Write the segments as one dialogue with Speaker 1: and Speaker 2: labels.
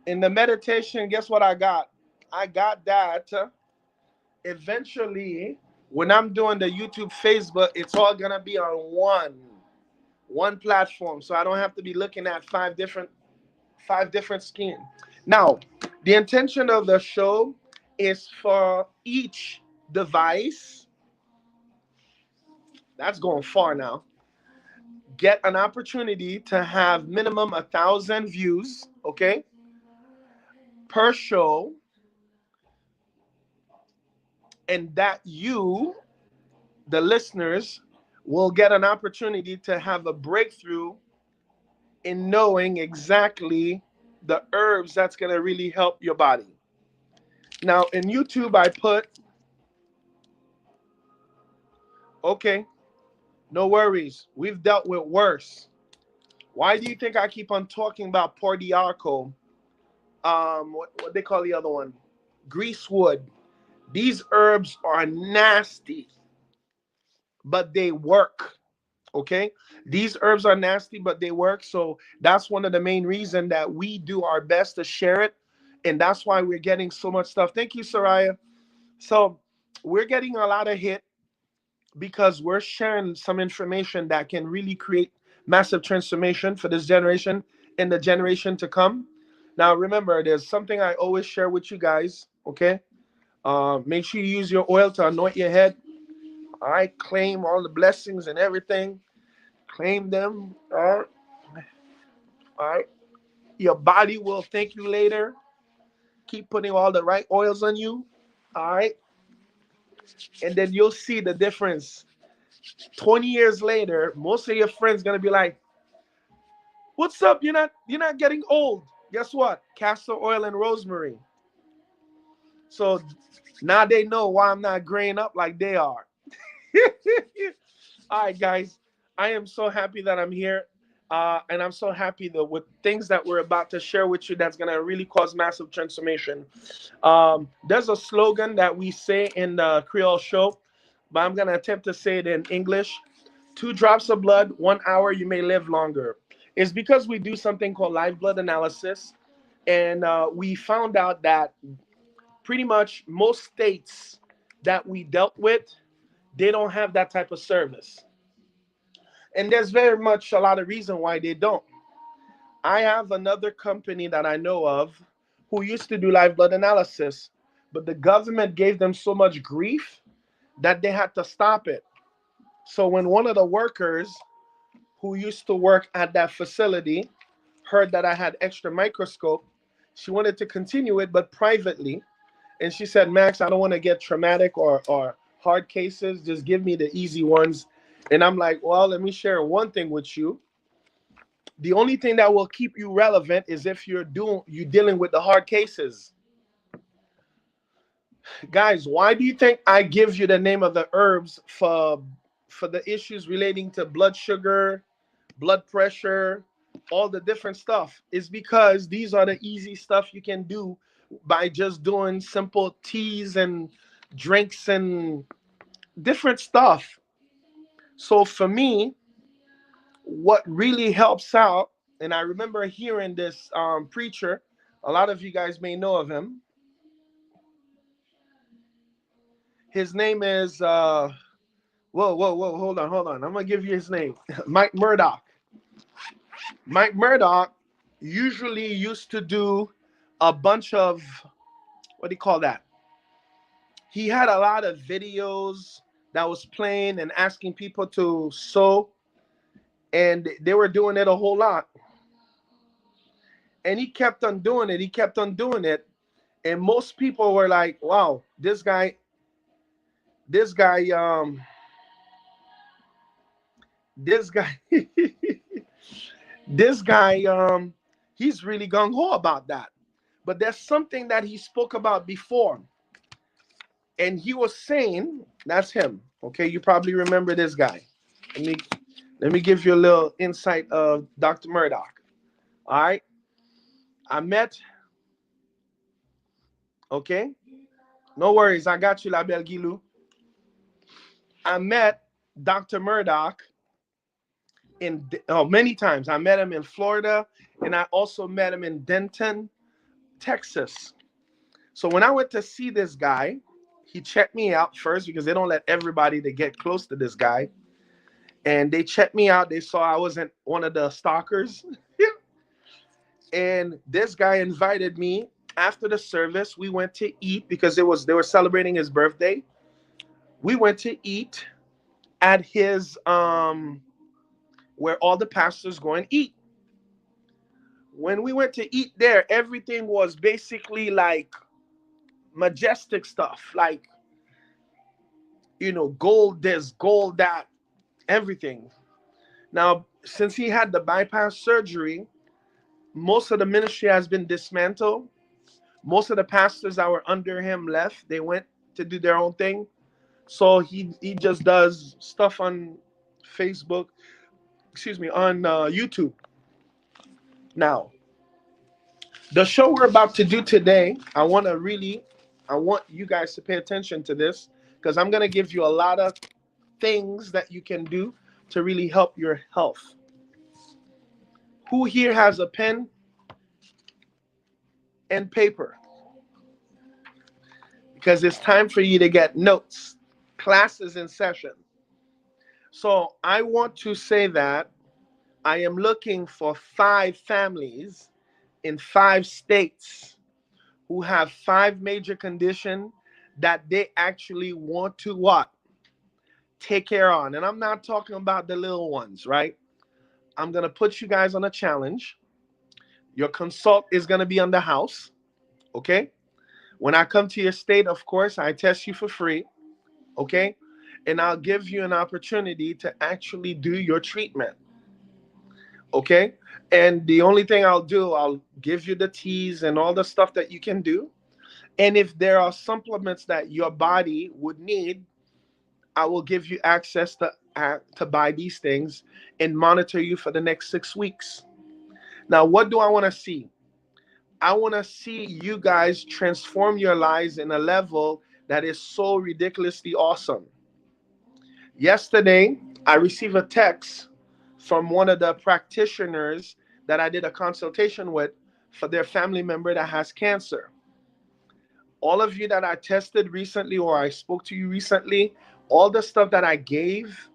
Speaker 1: In the meditation, guess what I got? I got that eventually when I'm doing the YouTube, Facebook, it's all gonna be on one platform. So I don't have to be looking at five different schemes. Now, the intention of the show is for each device, that's going far now, get an opportunity to have minimum 1,000 views, okay, per show, and that you, the listeners, will get an opportunity to have a breakthrough in knowing exactly the herbs that's going to really help your body. Now, in YouTube, I put, okay, no worries. We've dealt with worse. Why do you think I keep on talking about Pordiarco? What they call the other one? Greasewood. These herbs are nasty, but they work. Okay, these herbs are nasty, but they work. So that's one of the main reasons that we do our best to share it, and that's why we're getting so much stuff. Thank you, Soraya. So we're getting a lot of hit because we're sharing some information that can really create massive transformation for this generation and the generation to come. Now, remember, there's something I always share with you guys. Okay, make sure you use your oil to anoint your head. I claim all the blessings and everything. Claim them. All right. Your body will thank you later. Keep putting all the right oils on you. All right. And then you'll see the difference. 20 years later, most of your friends gonna be like, "What's up? You're not getting old." Guess what? Castor oil and rosemary. So now they know why I'm not graying up like they are. All right, guys. I am so happy that I'm here. And I'm so happy that with things that we're about to share with you that's going to really cause massive transformation. There's a slogan that we say in the Creole show, but I'm going to attempt to say it in English. 2 drops of blood, 1 hour, you may live longer. It's because we do something called live blood analysis. And we found out that pretty much most states that we dealt with, they don't have that type of service. And there's very much a lot of reason why they don't. I have another company that I know of who used to do live blood analysis, but the government gave them so much grief that they had to stop it. So when one of the workers who used to work at that facility heard that I had extra microscope, she wanted to continue it, but privately. And she said, "Max, I don't want to get traumatic or hard cases. Just give me the easy ones." And I'm like, "Well, let me share one thing with you. The only thing that will keep you relevant is if you're dealing with the hard cases." Guys, why do you think I give you the name of the herbs for the issues relating to blood sugar, blood pressure, all the different stuff? Is because these are the easy stuff you can do by just doing simple teas and drinks and different stuff. So for me, what really helps out, and I remember hearing this preacher, a lot of you guys may know of him. His name is whoa, hold on, I'm gonna give you his name. Mike Murdoch. Mike Murdoch usually used to do a bunch of, what do you call that, he had a lot of videos that was playing and asking people to sew, and they were doing it a whole lot. And he kept on doing it. He kept on doing it. And most people were like, "Wow, this guy, this guy, this guy, he's really gung ho about that." But there's something that he spoke about before, and he was saying, that's him. Okay, you probably remember this guy. Let me let me give you a little insight of Dr. Murdoch. All right, I met. Okay, no worries, I got you, La Belle Gilou. I met Dr. Murdoch in many times. I met him in Florida, and I also met him in Denton. Texas. So when I went to see this guy, he checked me out first because they don't let everybody to get close to this guy. And they checked me out. They saw I wasn't one of the stalkers. And this guy invited me after the service. We went to eat because they were celebrating his birthday. We went to eat at his where all the pastors go and eat. When we went to eat there, everything was basically like majestic stuff, like gold this, gold that, everything. Now, since he had the bypass surgery, most of the ministry has been dismantled. Most of the pastors that were under him left. They went to do their own thing. So he just does stuff on Facebook, excuse me, on YouTube. Now, the show we're about to do today, I want you guys to pay attention to this because I'm going to give you a lot of things that you can do to really help your health. Who here has a pen and paper? Because it's time for you to get notes. Class is in session. So I want to say that I am looking for 5 families in 5 states who have 5 major conditions that they actually want to what? Take care on. And I'm not talking about the little ones, right? I'm going to put you guys on a challenge. Your consult is going to be on the house, okay? When I come to your state, of course, I test you for free, okay? And I'll give you an opportunity to actually do your treatment, okay? And the only thing I'll do, I'll give you the teas and all the stuff that you can do. And if there are supplements that your body would need, I will give you access to buy these things and monitor you for the next 6 weeks. Now, what do I want to see? I want to see you guys transform your lives in a level that is so ridiculously awesome. Yesterday, I received a text from one of the practitioners that I did a consultation with for their family member that has cancer. All of you that I tested recently or I spoke to you recently, all the stuff that I gave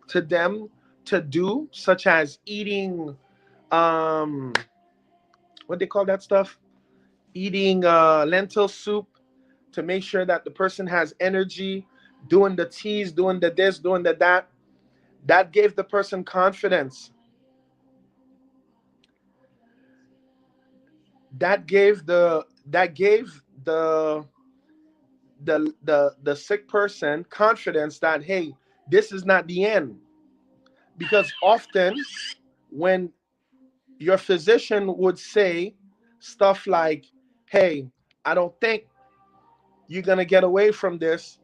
Speaker 1: to them to do, such as eating, what they call that stuff? Eating lentil soup to make sure that the person has energy, doing the teas, doing the this, doing the that. That gave the person confidence. That gave the sick person confidence that, hey, this is not the end. Because often when your physician would say stuff like, hey, I don't think you're going to get away from this.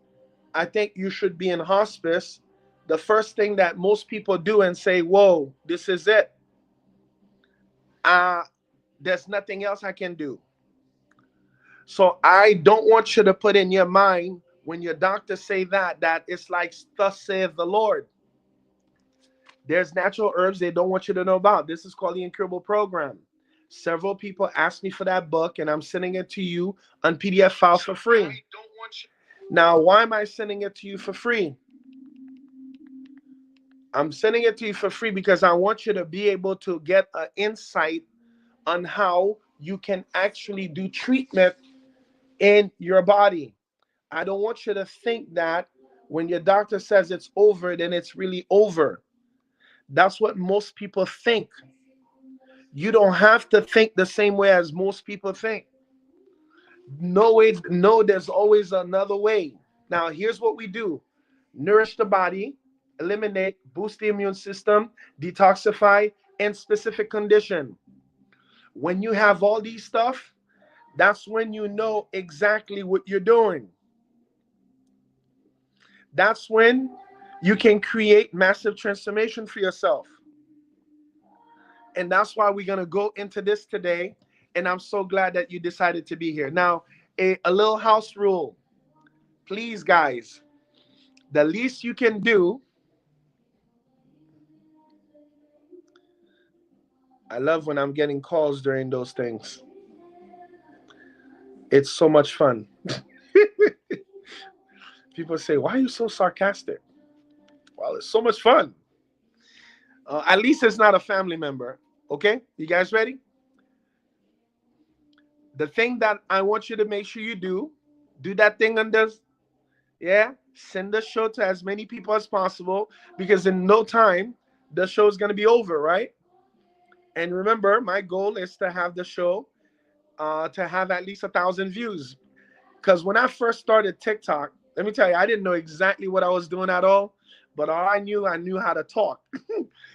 Speaker 1: I think you should be in hospice. The first thing that most people do and say, whoa, this is it. Uh, there's nothing else I can do. So I don't want you to put in your mind when your doctor say that it's like thus saith the Lord. There's natural herbs they don't want you to know about. This is called the Incurable Program. Several people asked me for that book, and I'm sending it to you on PDF file for free. Now, why am I sending it to you for free? I'm sending it to you for free because I want you to be able to get an insight on how you can actually do treatment in your body. I don't want you to think that when your doctor says it's over, then it's really over. That's what most people think. You don't have to think the same way as most people think. No way, no, there's always another way. Now, here's what we do: nourish the body, eliminate, boost the immune system, detoxify, and specific condition. When you have all these stuff, that's when you know exactly what you're doing. That's when you can create massive transformation for yourself. And that's why we're going to go into this today. And I'm so glad that you decided to be here. Now, a little house rule. Please, guys, the least you can do. I love when I'm getting calls during those things. It's so much fun. People say, "Why are you so sarcastic?" Well, it's so much fun. At least it's not a family member. Okay, you guys ready? The thing that I want you to make sure you do that thing on this. Yeah, send the show to as many people as possible because in no time the show is gonna be over, right? And remember, my goal is to have the show to have at least 1,000 views. Because when I first started TikTok, let me tell you, I didn't know exactly what I was doing at all, but all I knew how to talk.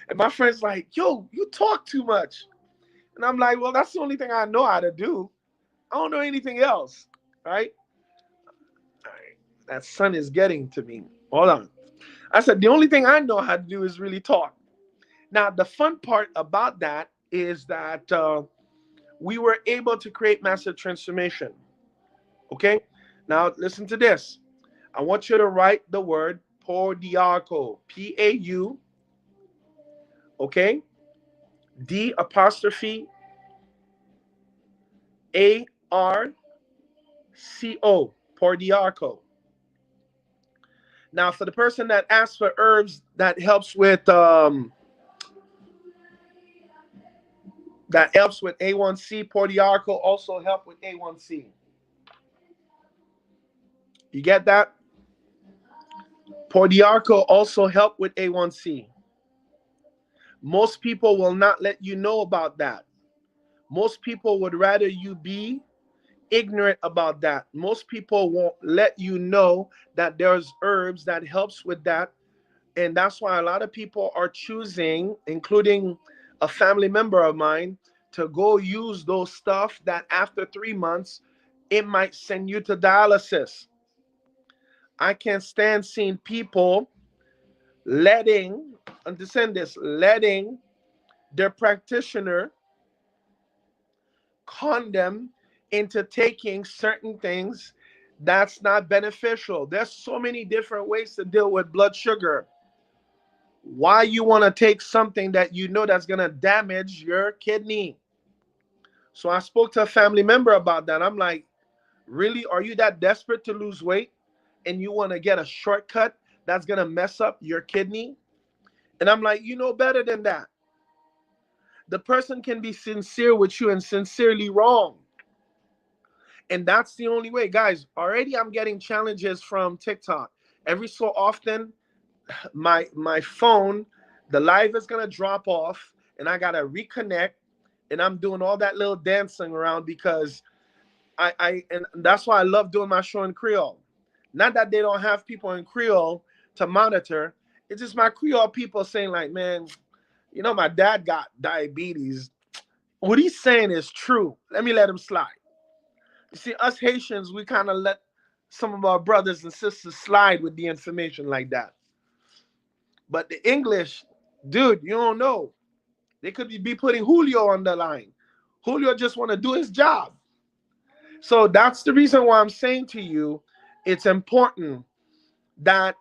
Speaker 1: And my friends like, "Yo, you talk too much," and I'm like, "Well, that's the only thing I know how to do. I don't know anything else, right?" All right. That sun is getting to me. Hold on. I said the only thing I know how to do is really talk. Now, the fun part about that is that we were able to create massive transformation. Okay. Now, listen to this. I want you to write the word Paudiarco. P-A-U. Okay. D apostrophe A-R-C-O. Paudiarco. Now, for the person that asks for herbs that helps with A1C, Portiarco also help with A1C. You get that? Portiarco also help with A1C. Most people will not let you know about that. Most people would rather you be ignorant about that. Most people won't let you know that there's herbs that helps with that. And that's why a lot of people are choosing, including a family member of mine, to go use those stuff that after 3 months, it might send you to dialysis. I can't stand seeing people letting, understand this, letting their practitioner con them into taking certain things that's not beneficial. There's so many different ways to deal with blood sugar. Why you want to take something that you know that's going to damage your kidney? So I spoke to a family member about that. I'm like, really? Are you that desperate to lose weight and you want to get a shortcut that's going to mess up your kidney? And I'm like, you know better than that. The person can be sincere with you and sincerely wrong. And that's the only way. Guys, already I'm getting challenges from TikTok. Every so often, my phone, the live is gonna drop off and I gotta reconnect and I'm doing all that little dancing around because I and that's why I love doing my show in Creole. Not that they don't have people in Creole to monitor. It's just my Creole people saying, like, man, you know, my dad got diabetes. What he's saying is true. Let me let him slide. You see, us Haitians, we kind of let some of our brothers and sisters slide with the information like that. But the English, dude, you don't know. They could be putting Julio on the line. Julio just want to do his job. So that's the reason why I'm saying to you, it's important that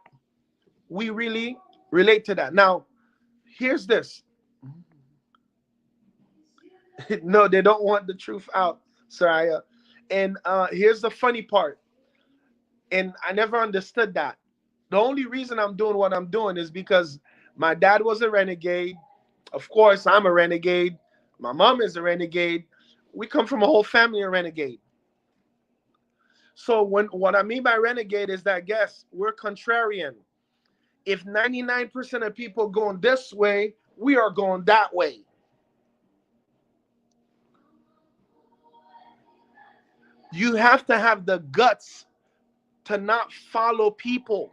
Speaker 1: we really relate to that. Now, here's this. No, they don't want the truth out, Soraya. And here's the funny part. And I never understood that. The only reason I'm doing what I'm doing is because my dad was a renegade. Of course, I'm a renegade. My mom is a renegade. We come from a whole family of renegade. So when what I mean by renegade is that, guess, we're contrarian. If 99% of people going this way, we are going that way. You have to have the guts to not follow people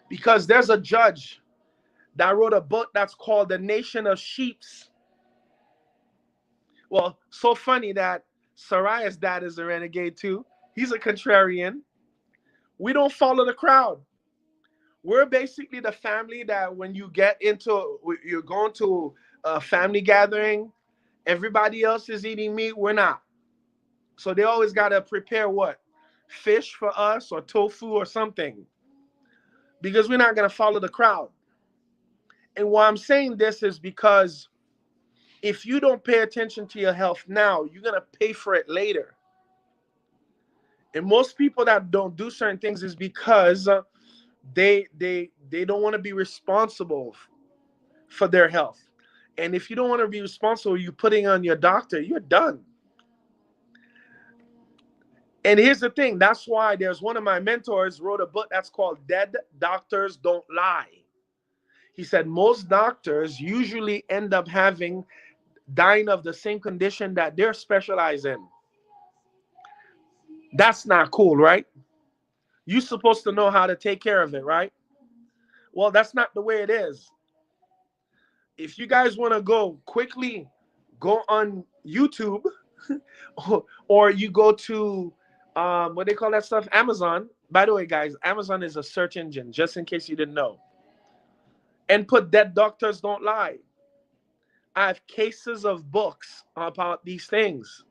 Speaker 1: because there's a judge that wrote a book that's called The Nation of Sheeps. Well, so funny that Soraya's dad is a renegade too. He's a contrarian. We don't follow the crowd. We're basically the family that when you're going to a family gathering, everybody else is eating meat, we're not. So they always got to prepare what? Fish for us or tofu or something because we're not going to follow the crowd. And why I'm saying this is because if you don't pay attention to your health now, you're going to pay for it later. And most people that don't do certain things is because they don't want to be responsible for their health. And if you don't want to be responsible, you putting on your doctor, you're done. And here's the thing, that's why there's one of my mentors wrote a book that's called Dead Doctors Don't Lie. He said most doctors usually end up dying of the same condition that they're specialized in. That's not cool, right? You're supposed to know how to take care of it, right? Well, that's not the way it is. If you guys want to go quickly, go on YouTube or you go to what they call that stuff, Amazon. By the way, guys, Amazon is a search engine, just in case you didn't know. And put Dead Doctors Don't Lie. I have cases of books about these things.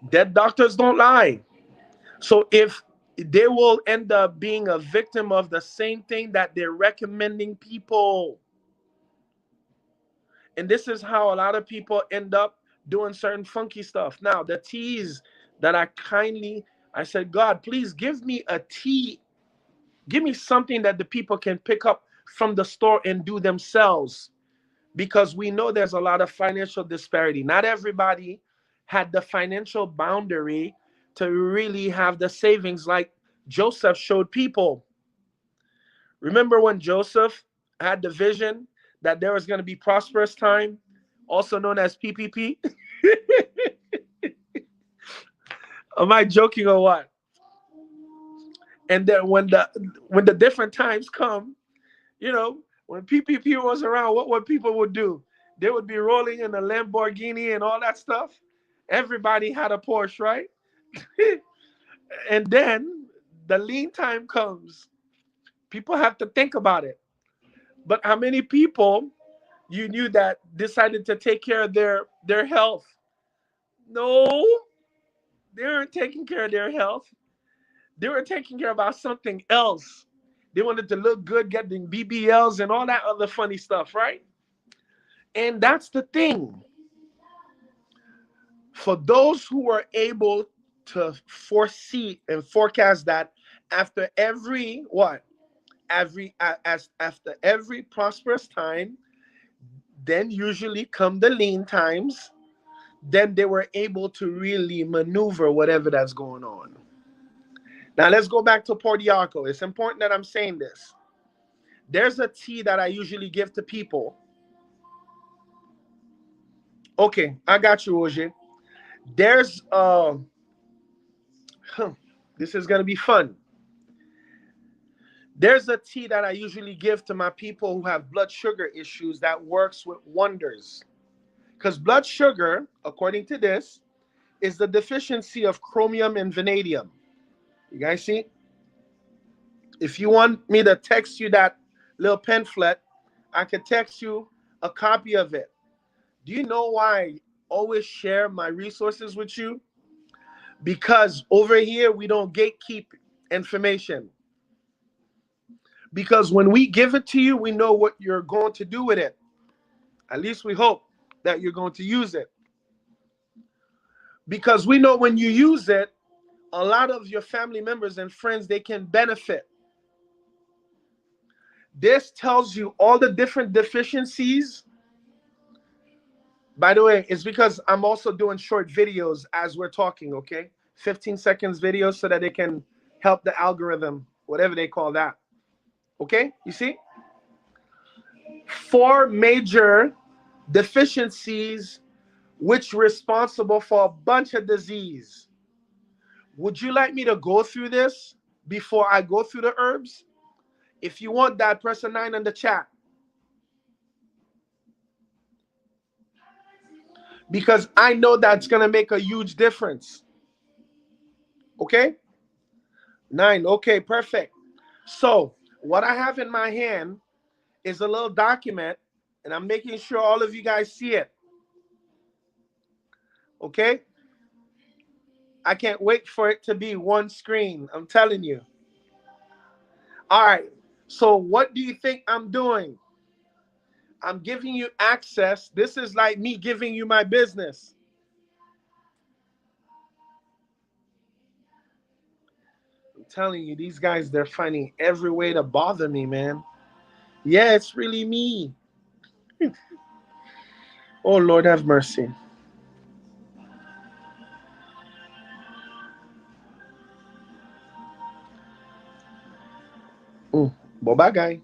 Speaker 1: Dead doctors don't lie. So if they will end up being a victim of the same thing that they're recommending people. And this is how a lot of people end up doing certain funky stuff. Now, the teas that I said, God, please give me a tea. Give me something that the people can pick up from the store and do themselves. Because we know there's a lot of financial disparity. Not everybody had the financial boundary to really have the savings like Joseph showed people. Remember when Joseph had the vision that there was going to be prosperous time, also known as PPP? Am I joking or what? And then when the different times come, you know, when PPP was around, what people would do? They would be rolling in a Lamborghini and all that stuff. Everybody had a Porsche, right? And then the lean time comes. People have to think about it. But how many people you knew that decided to take care of their health? No, they weren't taking care of their health. They were taking care about something else. They wanted to look good, getting BBLs and all that other funny stuff, right? And that's the thing. For those who are able to foresee and forecast that after every what? After every prosperous time, then usually come the lean times, then they were able to really maneuver whatever that's going on. Now let's go back to Portiaco. It's important that I'm saying this. There's a tea that I usually give to people. Okay, I got you, Oje. There's this is gonna be fun. There's a tea that I usually give to my people who have blood sugar issues that works with wonders. Because blood sugar, according to this, is the deficiency of chromium and vanadium. You guys see? If you want me to text you that little pamphlet, I could text you a copy of it. Do you know why I always share my resources with you? Because over here, we don't gatekeep information. Because when we give it to you, we know what you're going to do with it. At least we hope that you're going to use it. Because we know when you use it, a lot of your family members and friends, they can benefit. This tells you all the different deficiencies. By the way, it's because I'm also doing short videos as we're talking, okay? 15 seconds videos so that they can help the algorithm, whatever they call that. Okay, you see? 4 major deficiencies which responsible for a bunch of disease. Would you like me to go through this before I go through the herbs? If you want that, press a 9 in the chat. Because I know that's going to make a huge difference. Okay? 9. Okay, perfect. So what I have in my hand is a little document, and I'm making sure all of you guys see it. Okay? I can't wait for it to be one screen. I'm telling you. All right. So what do you think I'm doing? I'm giving you access. This is like me giving you my business. telling you, these guys, they're finding every way to bother me, man. Yeah, it's really me. Oh, Lord have mercy. Boba guy.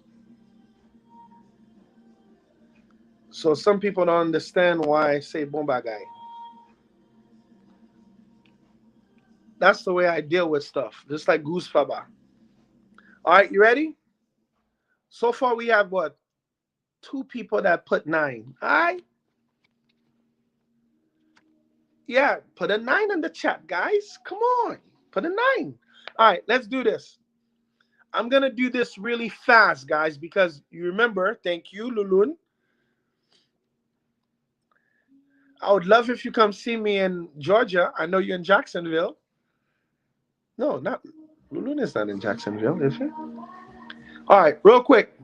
Speaker 1: So some people don't understand why I say bomba guy. That's the way I deal with stuff, just like Goose Faba. All right, you ready? So far, we have what? Two people that put 9. All right. Yeah, put a 9 in the chat, guys. Come on. Put a 9. All right, let's do this. I'm going to do this really fast, guys, because you remember, thank you, Lulun. I would love if you come see me in Georgia. I know you're in Jacksonville. No, not Lulun is not in Jacksonville, is it? All right, real quick.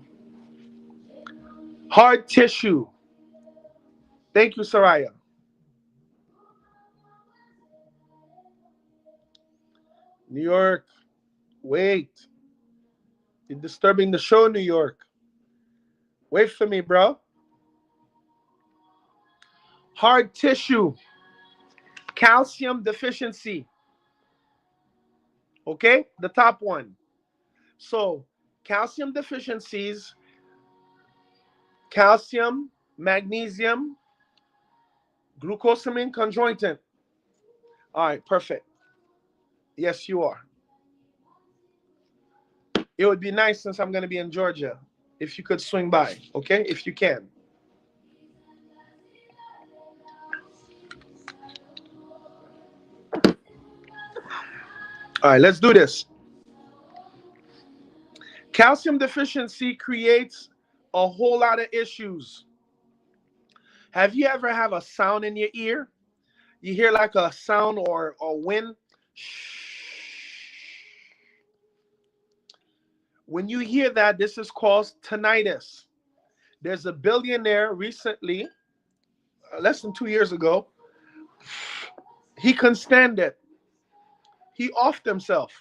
Speaker 1: Hard tissue. Thank you, Soraya. New York. Wait. You're disturbing the show, New York. Wait for me, bro. Hard tissue. Calcium deficiency. Okay? The top one. So, calcium deficiencies, calcium, magnesium, glucosamine conjoinant. All right, perfect. Yes, you are. It would be nice since I'm going to be in Georgia if you could swing by, okay? If you can. All right, let's do this. Calcium deficiency creates a whole lot of issues. Have you ever have a sound in your ear? You hear like a sound or wind? When you hear that, this is called tinnitus. There's a billionaire recently, less than 2 years ago, he couldn't stand it. He offed himself.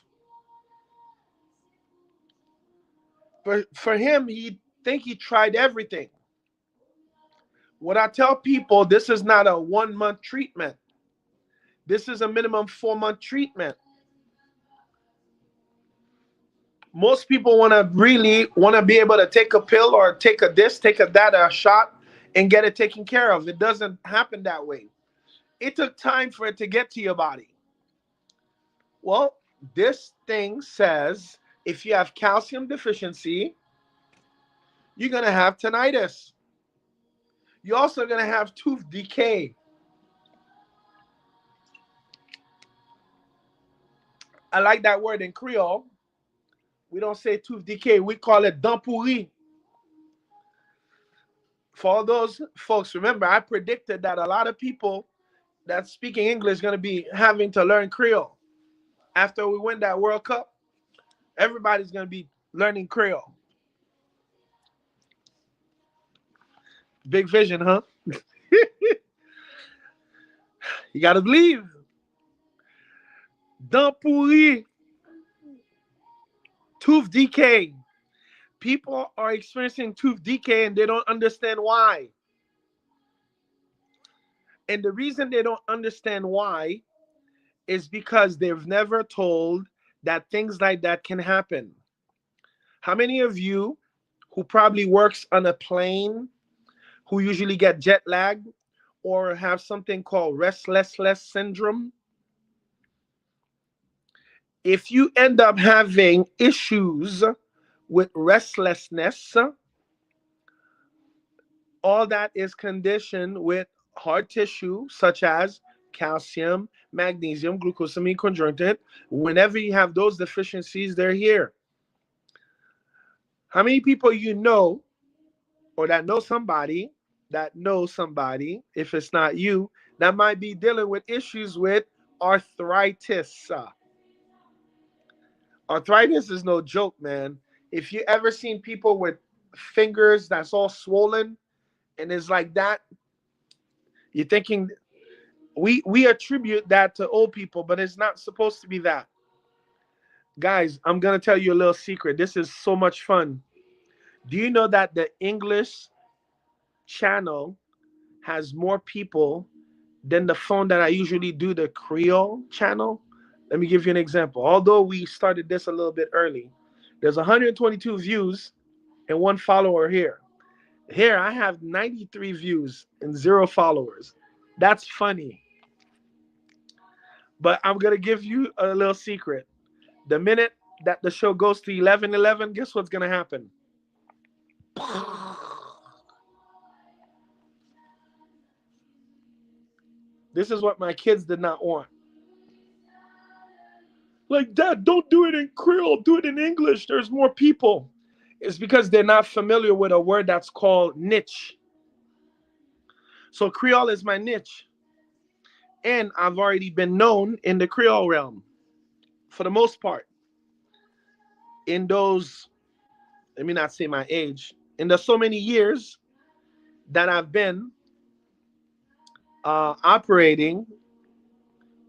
Speaker 1: For him, he think he tried everything. What I tell people, this is not a 1 month treatment. This is a minimum 4 month treatment. Most people really want to be able to take a pill or take a this, take a that, a shot, and get it taken care of. It doesn't happen that way. It took time for it to get to your body. Well, this thing says if you have calcium deficiency, you're going to have tinnitus. You're also going to have tooth decay. I like that word in Creole. We don't say tooth decay. We call it dent pourri. For all those folks, remember, I predicted that a lot of people that speaking English going to be having to learn Creole. After we win that World Cup, everybody's going to be learning Creole. Big vision, huh? You got to believe. Dent pourri. Tooth decay. People are experiencing tooth decay and they don't understand why. And the reason they don't understand why is because they've never told that things like that can happen. How many of you who probably works on a plane, who usually get jet lag or have something called restlessness syndrome, if you end up having issues with restlessness, all that is conditioned with hard tissue such as calcium, magnesium, glucosamine conjoinant. Whenever you have those deficiencies, they're here. How many people you know or that knows somebody, if it's not you, that might be dealing with issues with arthritis? Arthritis is no joke, man. If you ever seen people with fingers that's all swollen and it's like that, you're thinking we attribute that to old people, but it's not supposed to be that. Guys, I'm gonna tell you a little secret. This is so much fun. Do you know that the English channel has more people than the phone that I usually do the Creole channel? Let me give you an example. Although we started this a little bit early, there's 122 views and one follower here. Here I have 93 views and 0 followers. That's funny. But I'm gonna give you a little secret. The minute that the show goes to 11:11, guess what's gonna happen? This is what my kids did not want. Like, Dad, don't do it in Creole, do it in English. There's more people. It's because they're not familiar with a word that's called niche. So Creole is my niche. And I've already been known in the Creole realm for the most part. In those, let me not say my age, in the so many years that I've been operating,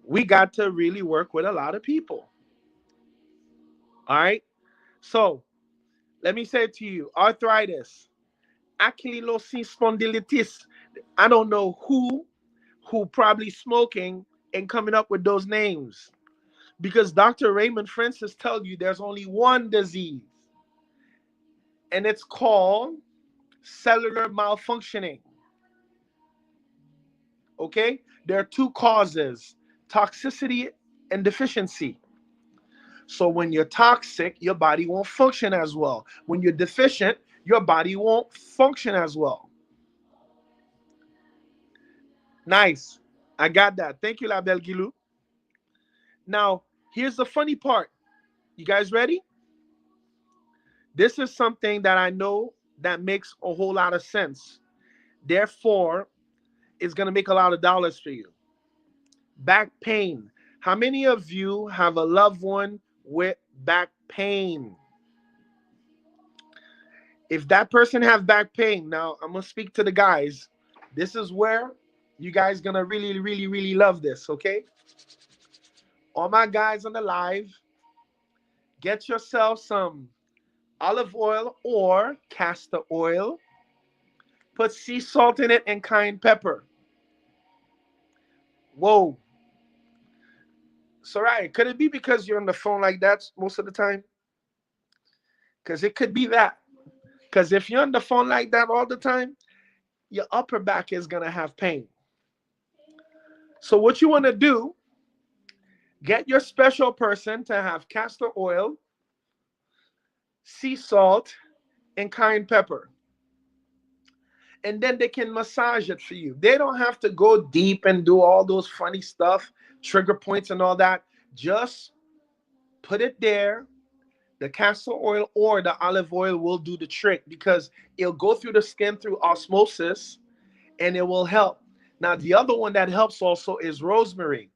Speaker 1: we got to really work with a lot of people. All right. So let me say to you, arthritis, ankylosing spondylitis. I don't know who probably smoking and coming up with those names, because Dr. Raymond Francis tells you there's only one disease, and it's called cellular malfunctioning. Okay? There are two causes: toxicity and deficiency. So when you're toxic, your body won't function as well. When you're deficient, your body won't function as well. Nice. I got that. Thank you, La Belle Gilou. Now, here's the funny part. You guys ready? This is something that I know that makes a whole lot of sense. Therefore, it's going to make a lot of dollars for you. Back pain. How many of you have a loved one with back pain? If that person have back pain, now I'm going to speak to the guys. This is where you guys going to really, really, really love this, okay? All my guys on the live, get yourself some olive oil or castor oil. Put sea salt in it and cayenne pepper. Whoa. Soraya, could it be because you're on the phone like that most of the time? Because it could be that. Because if you're on the phone like that all the time, your upper back is going to have pain. So what you want to do, get your special person to have castor oil, sea salt, and cayenne pepper. And then they can massage it for you. They don't have to go deep and do all those funny stuff, trigger points and all that. Just put it there. The castor oil or the olive oil will do the trick, because it'll go through the skin through osmosis and it will help. Now, the other one that helps also is rosemary.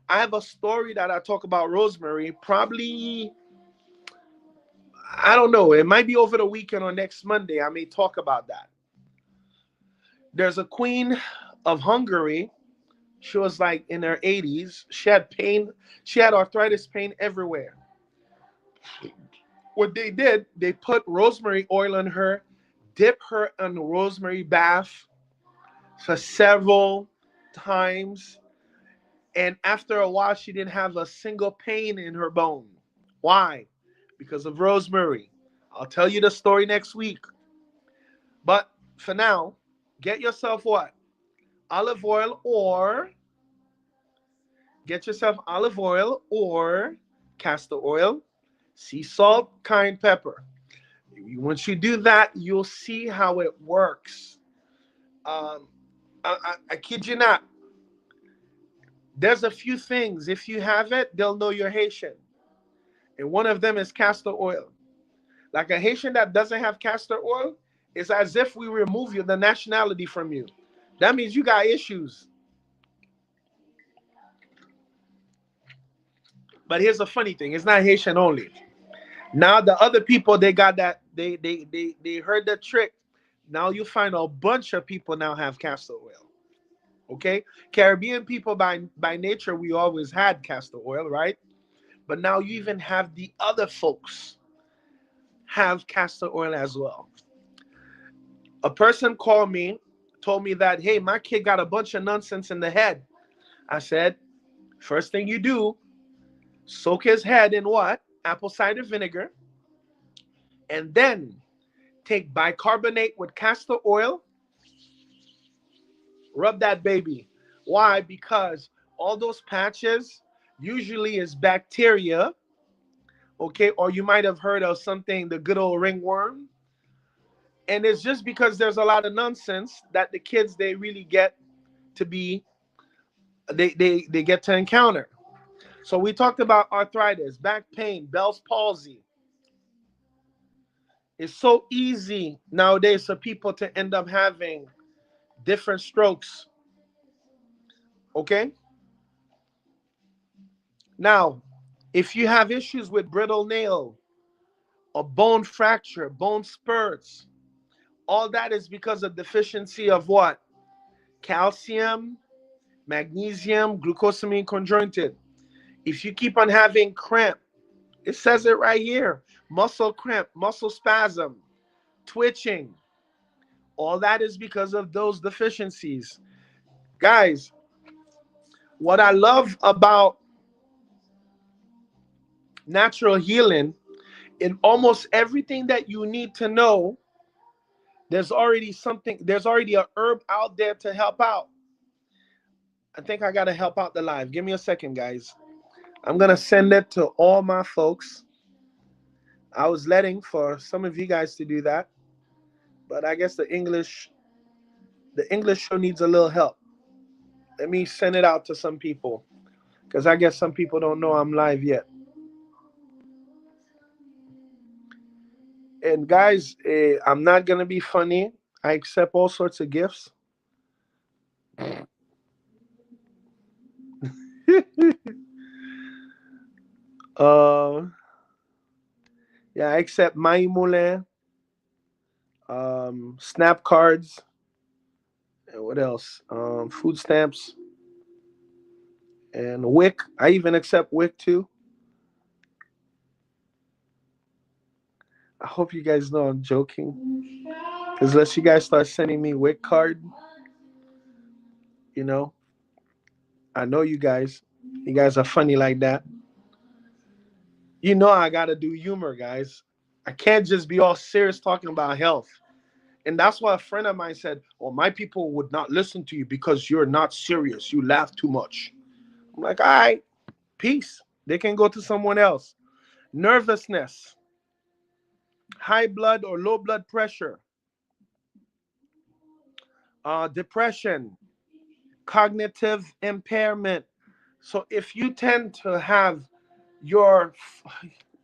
Speaker 1: I have a story that I talk about rosemary, probably, I don't know, it might be over the weekend or next Monday. I may talk about that. There's a queen of Hungary. She was like in her 80s. She had pain. She had arthritis pain everywhere. What they did, they put rosemary oil on her, dip her in rosemary bath for several times. And after a while, she didn't have a single pain in her bone. Why? Because of rosemary. I'll tell you the story next week. But for now, get yourself what? Olive oil or castor oil, sea salt, cayenne pepper. Once you do that, you'll see how it works. I kid you not. There's a few things. If you have it, they'll know you're Haitian. And one of them is castor oil. Like a Haitian that doesn't have castor oil, it's as if we remove the nationality from you. That means you got issues. But here's the funny thing. It's not Haitian only. Now the other people, they got that, they heard the trick. Now you find a bunch of people now have castor oil. Okay? Caribbean people by nature, we always had castor oil, right? But now you even have the other folks have castor oil as well. A person called me, told me that, hey, my kid got a bunch of nonsense in the head. I said, first thing you do, soak his head in what? Apple cider vinegar, and then take bicarbonate with castor oil, rub that baby. Why? Because all those patches usually is bacteria, okay? Or you might have heard of something, the good old ringworm. And it's just because there's a lot of nonsense that the kids, they really get to be, they get to encounter. So we talked about arthritis, back pain, Bell's palsy. It's so easy nowadays for people to end up having different strokes. Okay? Now, if you have issues with brittle nail, a bone fracture, bone spurs, all that is because of deficiency of what? Calcium, magnesium, glucosamine conjointed. If you keep on having cramp, it says it right here, muscle cramp, muscle spasm, twitching, all that is because of those deficiencies. Guys, what I love about natural healing, in almost everything that you need to know, there's already something, there's already a herb out there to help out. I think I got to help out the live. Give me a second, guys. I'm going to send it to all my folks. I was letting for some of you guys to do that, but I guess the English show needs a little help. Let me send it out to some people because I guess some people don't know I'm live yet. And guys, I'm not going to be funny. I accept all sorts of gifts. uh, yeah, I accept Mai Moulin, snap cards, and what else? Food stamps and WIC. I even accept WIC too. I hope you guys know I'm joking. Because unless you guys start sending me WIC card, you know, I know you guys. You guys are funny like that. You know I gotta do humor, guys. I can't just be all serious talking about health. And that's why a friend of mine said, well, my people would not listen to you because you're not serious. You laugh too much. I'm like, all right, peace. They can go to someone else. Nervousness, high blood or low blood pressure, depression, cognitive impairment. So if you tend to have your,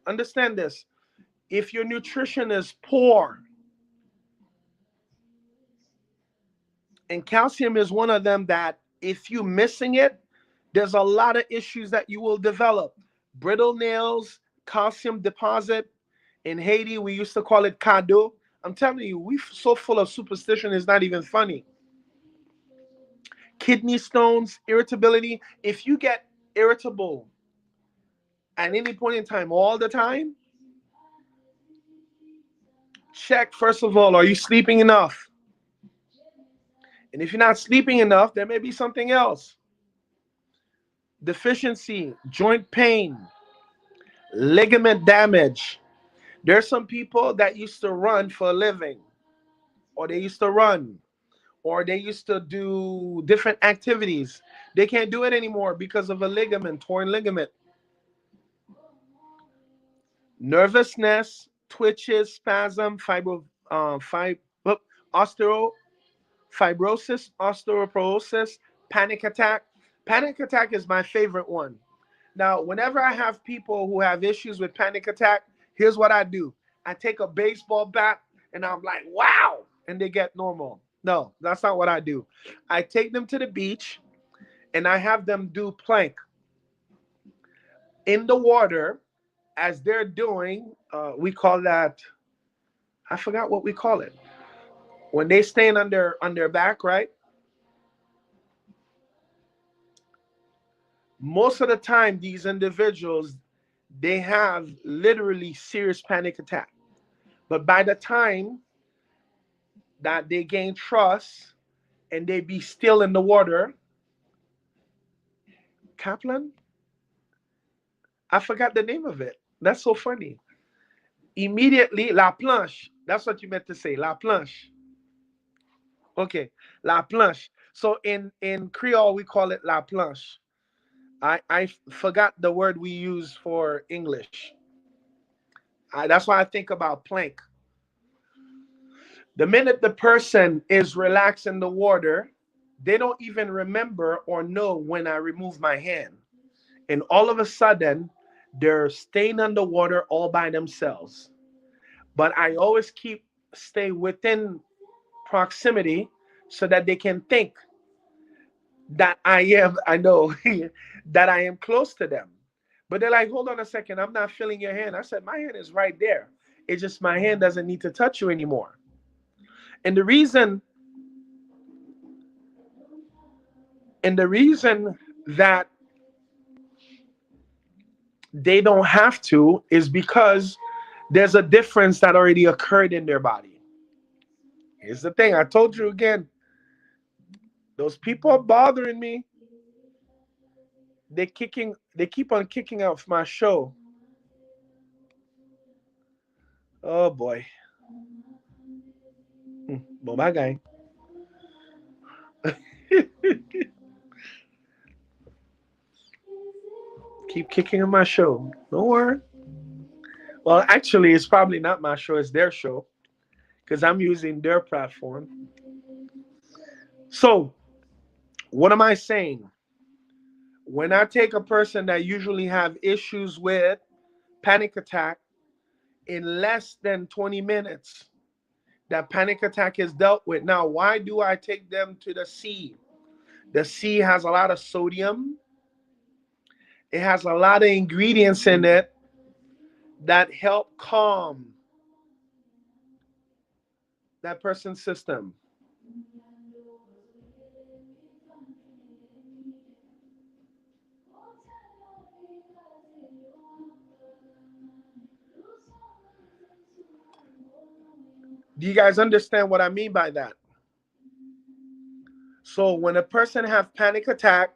Speaker 1: understand this, if your nutrition is poor, and calcium is one of them that if you missing it, there's a lot of issues that you will develop. Brittle nails, calcium deposit. In Haiti, we used to call it cadeau. I'm telling you, we so full of superstition, it's not even funny. Kidney stones, irritability. If you get irritable at any point in time, all the time, check first of all, are you sleeping enough? And if you're not sleeping enough, there may be something else. Deficiency, joint pain, ligament damage. There's some people that used to run for a living, or they used to run, or they used to do different activities. They can't do it anymore because of a ligament, torn ligament. Nervousness, twitches, spasm, osteo, fibrosis, osteoporosis, panic attack. Panic attack is my favorite one. Now, whenever I have people who have issues with panic attack, here's what I do. I take a baseball bat and I'm like, wow, and they get normal. No, that's not what I do. I take them to the beach and I have them do plank in the water as they're doing, we call that, I forgot what we call it. When they stand on their back, right? Most of the time, these individuals, they have literally serious panic attack. But by the time that they gain trust and they be still in the water, Kaplan, I forgot the name of it. That's so funny. Immediately, la planche. That's what you meant to say, la planche. Okay, la planche. So in Creole we call it la planche. I forgot the word we use for English. That's why I think about plank. The minute the person is relaxed in the water, they don't even remember or know when I remove my hand. And all of a sudden, they're staying underwater all by themselves. But I always stay within proximity so that they can think that I know that I am close to them. But they're like, hold on a second, I'm not feeling your hand. I said, my hand is right there. It's just my hand doesn't need to touch you anymore. And the reason that they don't have to is because there's a difference that already occurred in their body. Here's the thing, I told you again, those people are bothering me. They keep on kicking out my show. Oh boy. Well, my guy. Keep kicking on my show. Don't worry. Well, actually, it's probably not my show, it's their show. Because I'm using their platform. So, what am I saying? When I take a person that usually have issues with panic attack, in less than 20 minutes, that panic attack is dealt with. Now, why do I take them to the sea? The sea has a lot of sodium. It has a lot of ingredients in it that help calm that person's system. Do you guys understand what I mean by that? So when a person has panic attack,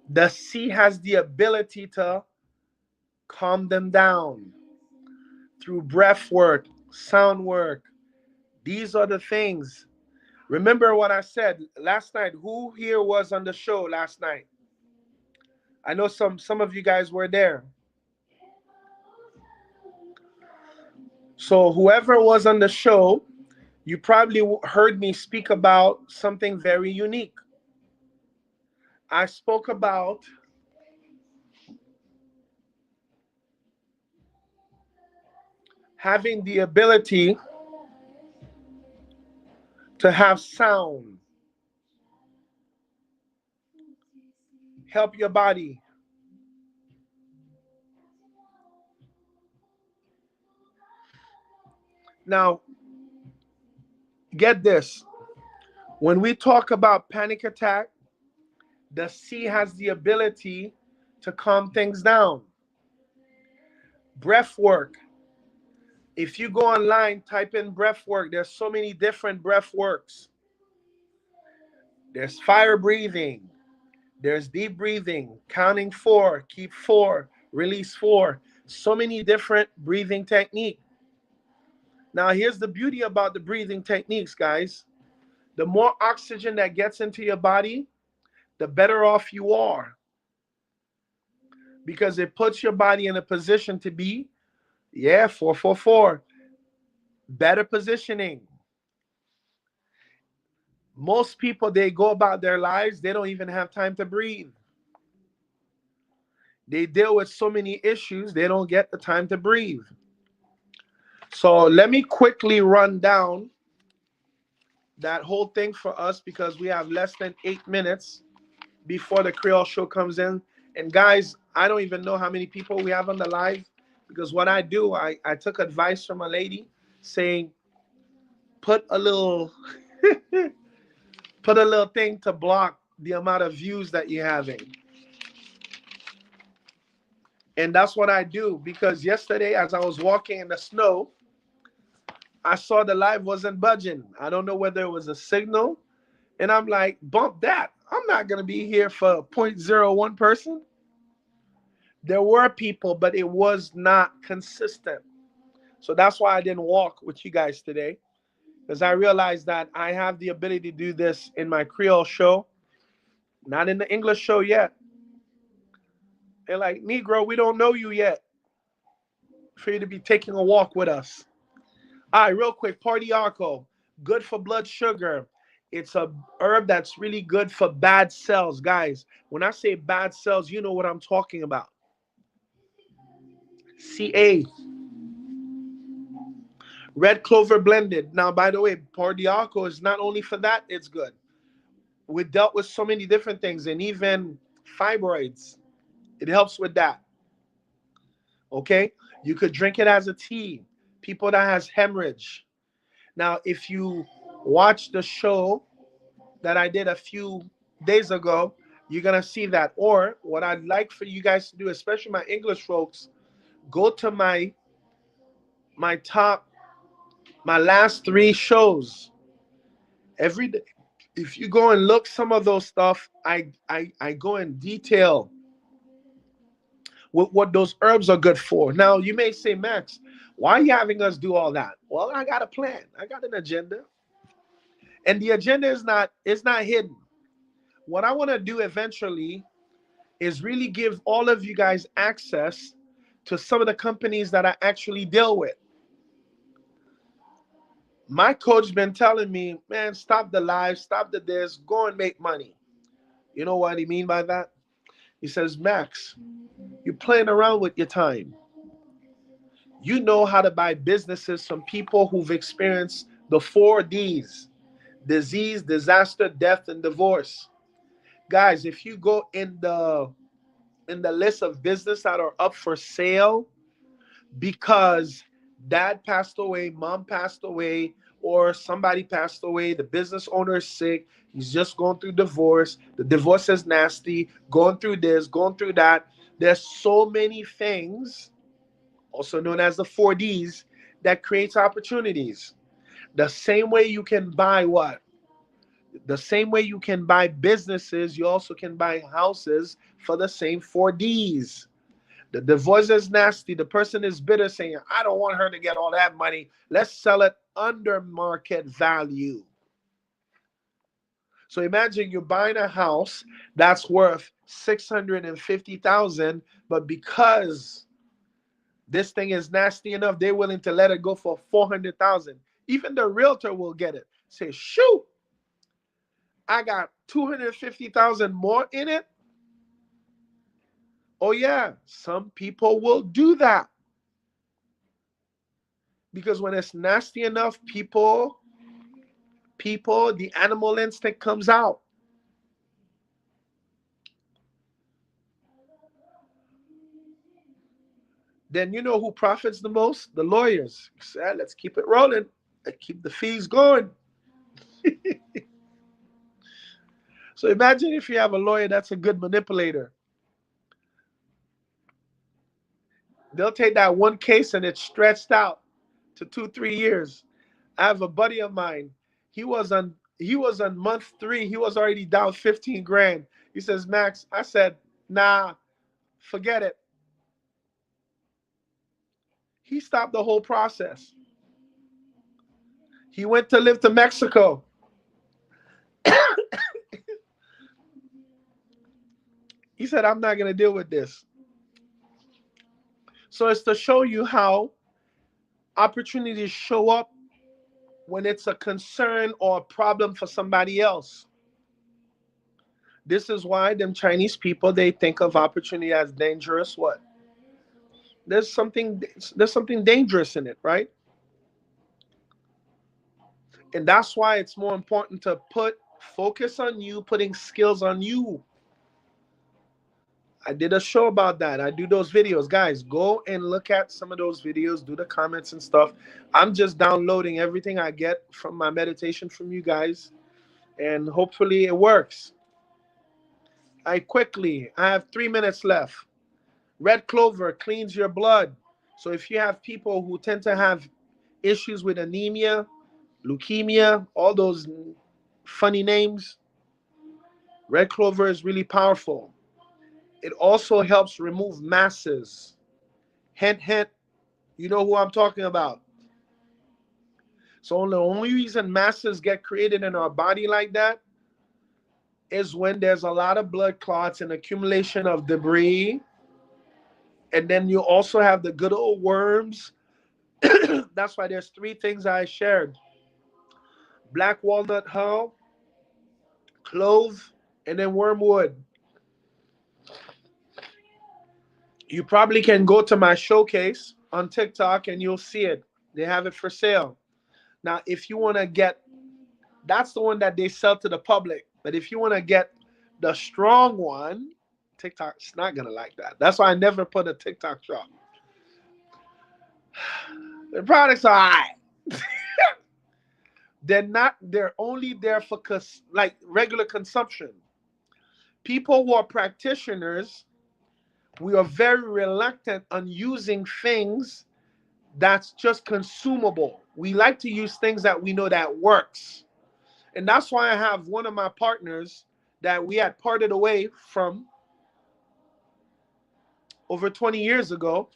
Speaker 1: the sea has the ability to calm them down through breath work, sound work. These are the things. Remember what I said last night. Who here was on the show last night? I know some of you guys were there. So whoever was on the show, you probably heard me speak about something very unique. I spoke about having the ability to have sound help your body. Now, get this. When we talk about panic attack, the sea has the ability to calm things down. Breath work. If you go online, type in breath work. There's so many different breath works. There's fire breathing. There's deep breathing, counting 4, keep 4, release 4. So many different breathing techniques. Now, here's the beauty about the breathing techniques, guys. The more oxygen that gets into your body, the better off you are. Because it puts your body in a position to be, 444. Better positioning. Most people, they go about their lives, they don't even have time to breathe. They deal with so many issues, they don't get the time to breathe. So let me quickly run down that whole thing for us because we have less than 8 minutes before the Creole show comes in. And guys, I don't even know how many people we have on the live because what I do, I took advice from a lady saying, put a little put a little thing to block the amount of views that you're having. And that's what I do, because yesterday as I was walking in the snow, I saw the live wasn't budging. I don't know whether it was a signal. And I'm like, bump that. I'm not going to be here for zero point zero 0.01 person. There were people, but it was not consistent. So that's why I didn't walk with you guys today, because I realized that I have the ability to do this in my Creole show, not in the English show yet. They're like, Negro, we don't know you yet for you to be taking a walk with us. All right, real quick, Partiaco, good for blood sugar. It's a herb that's really good for bad cells, guys. When I say bad cells, you know what I'm talking about. CA, red clover blended. Now, by the way, Partiaco is not only for that, it's good. We dealt with so many different things, and even fibroids. It helps with that. Okay? You could drink it as a tea. People that has hemorrhage. Now, if you watch the show that I did a few days ago, you're going to see that. Or what I'd like for you guys to do, especially my English folks, go to my top, my last 3 shows. Every day, if you go and look some of those stuff, I go in detail with what those herbs are good for. Now, you may say, Max, why are you having us do all that? Well, I got a plan. I got an agenda. And the agenda is not hidden. What I want to do eventually is really give all of you guys access to some of the companies that I actually deal with. My coach been telling me, man, stop the live, stop the this, go and make money. You know what he mean by that? He says, Max, you're playing around with your time. You know how to buy businesses from people who've experienced the 4 Ds: disease, disaster, death, and divorce. Guys, if you go in the list of business that are up for sale because dad passed away, mom passed away, or somebody passed away, the business owner is sick, he's just going through divorce, the divorce is nasty, going through this, going through that. There's so many things, also known as the 4Ds, that creates opportunities. The same way you can buy what? The same way you can buy businesses, you also can buy houses for the same 4Ds. The divorce is nasty. The person is bitter, saying, I don't want her to get all that money. Let's sell it under market value. So imagine you're buying a house that's worth 650,000, but because this thing is nasty enough, they're willing to let it go for 400,000. Even the realtor will get it. Say, shoot, I got 250,000 more in it. Oh yeah, some people will do that. Because when it's nasty enough, people, the animal instinct comes out. Then you know who profits the most? The lawyers. Say, let's keep it rolling. Let's keep the fees going. So imagine if you have a lawyer that's a good manipulator. They'll take that one case and it's stretched out to 2, 3 years. I have a buddy of mine. He was on month 3. He was already down 15 grand. He says, Max, I said, nah, forget it. He stopped the whole process. He went to live to Mexico. He said, I'm not going to deal with this. So it's to show you how opportunities show up when it's a concern or a problem for somebody else. This is why them Chinese people, they think of opportunity as dangerous. What? There's something dangerous in it, right? And that's why it's more important to focus on you, putting skills on you. I did a show about that. I do those videos. Guys, go and look at some of those videos, do the comments and stuff. I'm just downloading everything I get from my meditation from you guys, and hopefully it works. I have 3 minutes left. Red clover cleans your blood. So if you have people who tend to have issues with anemia, leukemia, all those funny names, red clover is really powerful. It also helps remove masses. Hint, hint, you know who I'm talking about. So the only reason masses get created in our body like that is when there's a lot of blood clots and accumulation of debris. And then you also have the good old worms. That's why there's three things I shared: black walnut hull, clove, and then wormwood. You probably can go to my showcase on TikTok and you'll see it. They have it for sale. Now, if you want to get, that's the one that they sell to the public. But if you want to get the strong one, TikTok's not going to like that. That's why I never put a TikTok shop. The products are all right. They're only there for like regular consumption. People who are practitioners, we are very reluctant on using things that's just consumable. We like to use things that we know that works. And that's why I have one of my partners that we had parted away from over 20 years ago.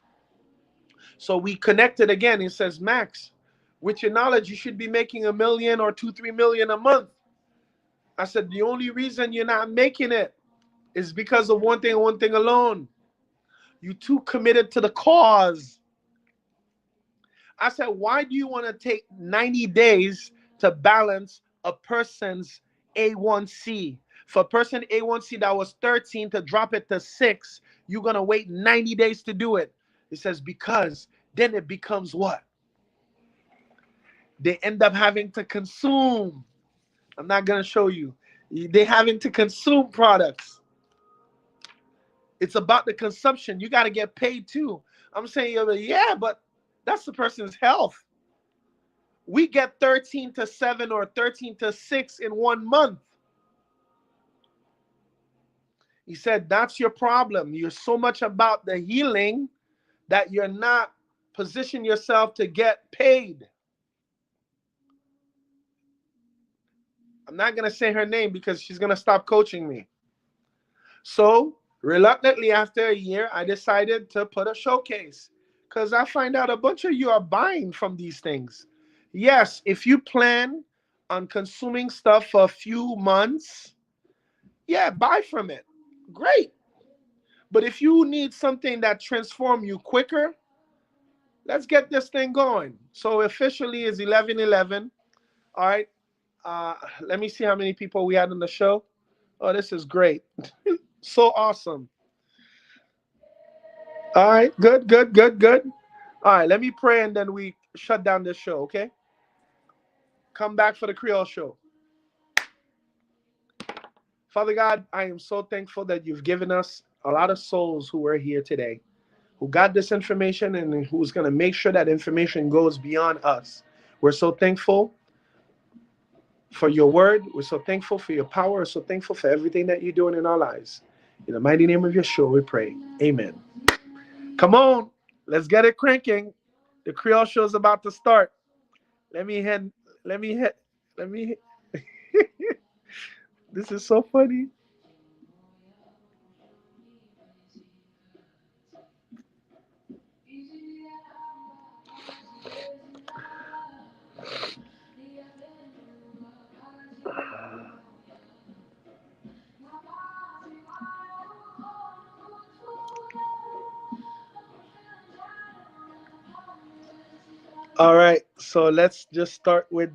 Speaker 1: So we connected again. He says, Max, with your knowledge, you should be making 1 million or 2-3 million a month. I said, the only reason you're not making it is because of one thing alone. You too committed to the cause. I said, why do you want to take 90 days to balance a person's A1C? For a person A1C that was 13 to drop it to 6, you're going to wait 90 days to do it. It says, because then it becomes what? They end up having to consume. I'm not going to show you. They having to consume products. It's about the consumption. You got to get paid too. I'm saying, yeah, but that's the person's health. We get 13 to 7 or 13 to 6 in 1 month. He said, that's your problem. You're so much about the healing that you're not position yourself to get paid. I'm not going to say her name because she's going to stop coaching me. So reluctantly, after a year, I decided to put a showcase because I find out a bunch of you are buying from these things. Yes, if you plan on consuming stuff for a few months, yeah, buy from it. Great. But if you need something that transforms you quicker, let's get this thing going. So officially is 11/11. All right. Let me see how many people we had on the show. Oh, this is great. So awesome. All right. Good, good, good, good. All right. Let me pray and then we shut down this show, okay? Come back for the Creole show. Father God, I am so thankful that you've given us a lot of souls who are here today, who got this information and who's going to make sure that information goes beyond us. We're so thankful for your word. We're so thankful for your power. We're so thankful for everything that you're doing in our lives. In the mighty name of Yeshua, we pray. Amen. Come on. Let's get it cranking. The Creole show is about to start. Let me hit. Let me hit. Let me hit. This is so funny. All right. So let's just start with